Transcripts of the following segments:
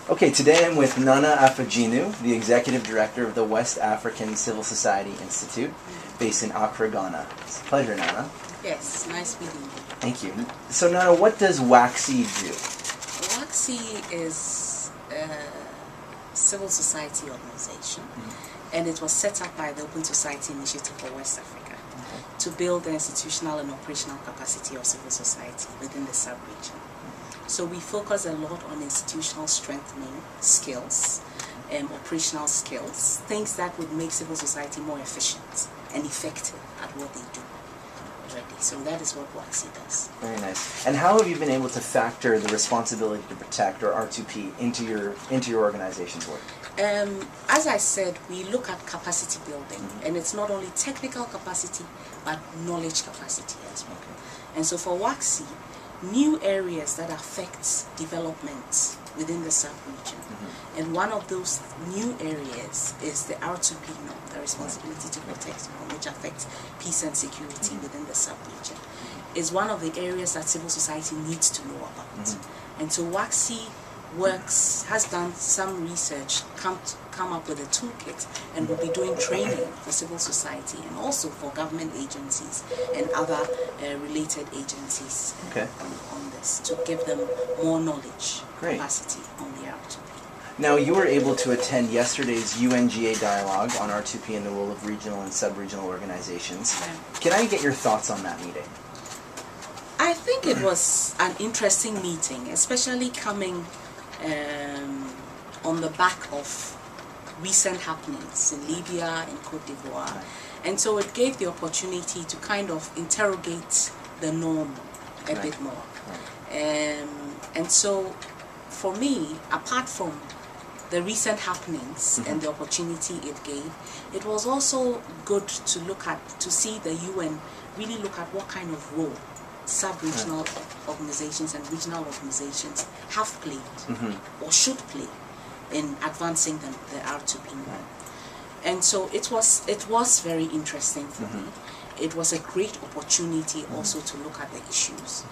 Okay, today I'm with Nana Afadzinu, the Executive Director of the West African Civil Society Institute, based in Accra, Ghana. It's a pleasure, Nana. Yes, nice meeting you. Thank you. So, Nana, what does WACC do? WACC is a civil society organization, and it was set up by the Open Society Initiative for West Africa to build the institutional and operational capacity of civil society within the sub-region. So we focus a lot on institutional strengthening skills, operational skills, things that would make civil society more efficient and effective at what they do already. So that is what WACC does. Very nice. And how have you been able to factor the responsibility to protect, or RtoP, into your organization's work? As I said, we look at capacity building, and it's not only technical capacity, but knowledge capacity as well. And so for WACC, new areas that affect development within the sub-region. And one of those new areas is the RtoP norm, the responsibility to protect norm, which affects peace and security within the sub-region. Is one of the areas that civil society needs to know about. And so WACC has done some research, come up with a toolkit, and will be doing training for civil society and also for government agencies and other related agencies on this, to give them more knowledge, capacity on the RtoP. Now, you were able to attend yesterday's UNGA dialogue on RtoP and the role of regional and sub-regional organizations. Can I get your thoughts on that meeting? I think it was an interesting meeting, especially coming on the back of recent happenings in Libya and Cote d'Ivoire. And so it gave the opportunity to kind of interrogate the norm a bit more. And so for me, apart from the recent happenings and the opportunity it gave, it was also good to look at, to see the UN really look at what kind of role sub-regional organizations and regional organizations have played or should play in advancing the RtoP norm. And so it was very interesting for me. It was a great opportunity also to look at the issues.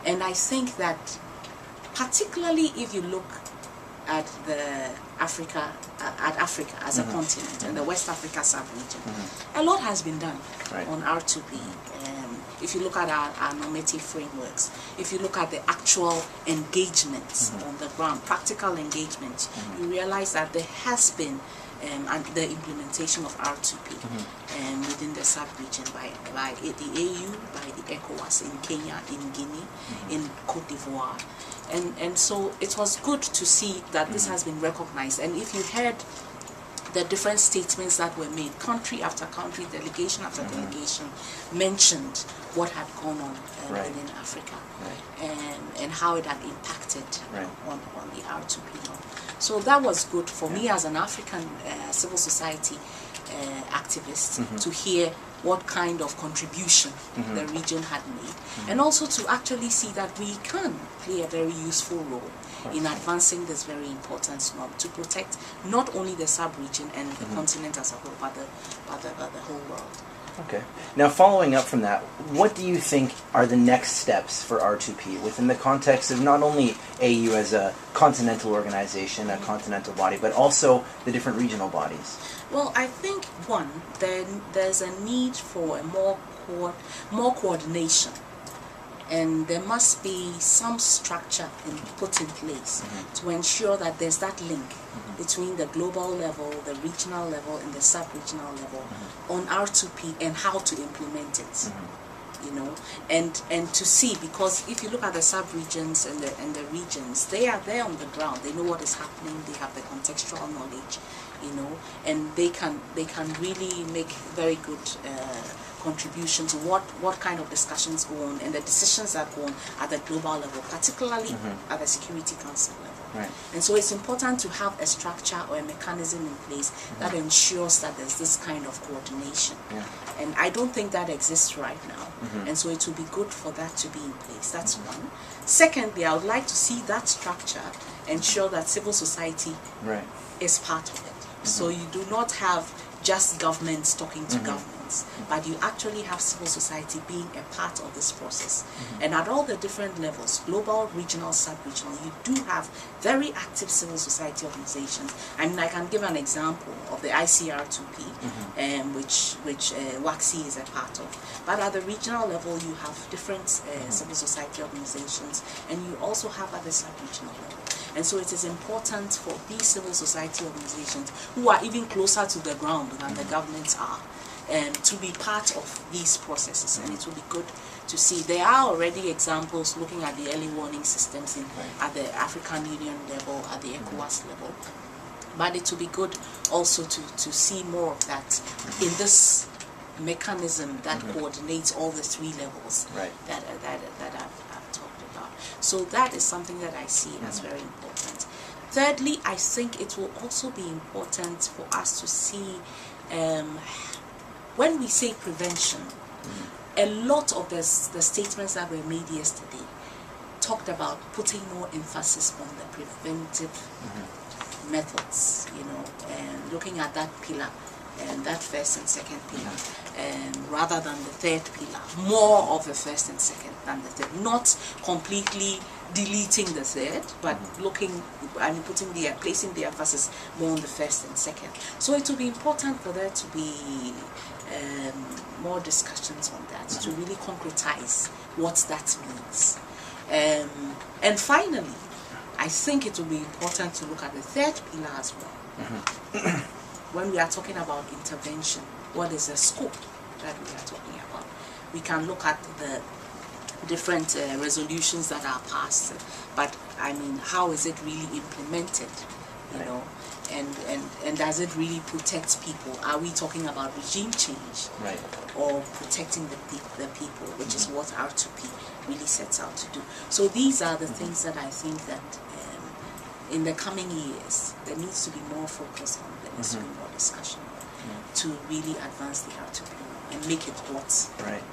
And I think that particularly if you look at Africa as a continent and the West Africa sub-region, a lot has been done on RtoP. If you look at our normative frameworks, if you look at the actual engagements on the ground, practical engagement, you realize that there has been the implementation of RtoP within the sub-region by the AU, by the ECOWAS in Kenya, in Guinea, in Cote d'Ivoire. And so it was good to see that this has been recognized. And if you heard the different statements that were made, country after country, delegation after delegation, mentioned what had gone on within Africa and how it had impacted on the RtoP norm. So that was good for me as an African civil society activist to hear what kind of contribution the region had made, and also to actually see that we can play a very useful role in advancing this very important norm to protect not only the sub-region and the continent as a whole, but the whole world. Okay. Now, following up from that, what do you think are the next steps for RtoP within the context of not only AU as a continental organization, a continental body, but also the different regional bodies? Well, I think, one, there's a need for a more coordination, and there must be some structure put in place to ensure that there's that link between the global level, the regional level, and the sub-regional level on RtoP and how to implement it. You know, and to see, because if you look at the sub-regions and the regions, they are there on the ground. They know what is happening. They have the contextual knowledge, you know, and they can really make very good contribution to what kind of discussions go on and the decisions that go on at the global level, particularly at the Security Council level. And so it's important to have a structure or a mechanism in place that ensures that there's this kind of coordination. And I don't think that exists right now. And so it would be good for that to be in place. That's one. Secondly, I would like to see that structure ensure that civil society is part of it. So you do not have just governments talking to governments, but you actually have civil society being a part of this process. And at all the different levels, global, regional, sub-regional, you do have very active civil society organizations. I mean, I can give an example of the ICRtoP, which WACSI is a part of. But at the regional level, you have different civil society organizations, and you also have at the sub-regional level. And so it is important for these civil society organizations, who are even closer to the ground than the governments are, to be part of these processes. And it will be good to see. There are already examples looking at the early warning systems at the African Union level, at the ECOWAS level. But it will be good also to see more of that in this mechanism that coordinates all the three levels that I've talked about. So that is something that I see as very important. Thirdly, I think it will also be important for us to see, when we say prevention, a lot of the statements that were made yesterday talked about putting more emphasis on the preventive methods, and looking at that pillar, and that first and second pillar, rather than the third pillar, more of the first and second than the third, not completely deleting the third, but placing the emphasis more on the first and second. So it will be important for there to be more discussions on that, to really concretize what that means. And finally, I think it will be important to look at the third pillar as well. When we are talking about intervention, what is the scope that we are talking about? We can look at the different resolutions that are passed, but I mean, how is it really implemented? And does it really protect people? Are we talking about regime change, or protecting the people, which is what RtoP really sets out to do? So these are the things that I think that in the coming years there needs to be more focus on, there needs to be more discussion to really advance the RtoP and make it what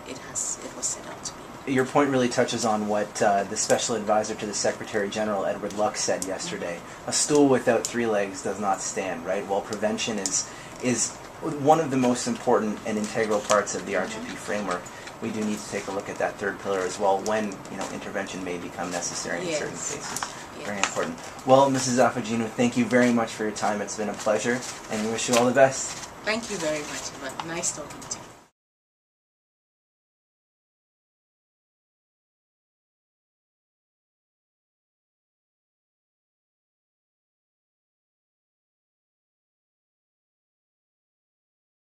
it was set out to be. Your point really touches on what the Special Advisor to the Secretary General, Edward Luck, said yesterday. A stool without three legs does not stand, right? While prevention is one of the most important and integral parts of the RtoP framework, we do need to take a look at that third pillar as well when intervention may become necessary in certain cases. Very important. Well, Mrs. Afadzinu, thank you very much for your time. It's been a pleasure, and we wish you all the best. Thank you very much. Nice talking to you.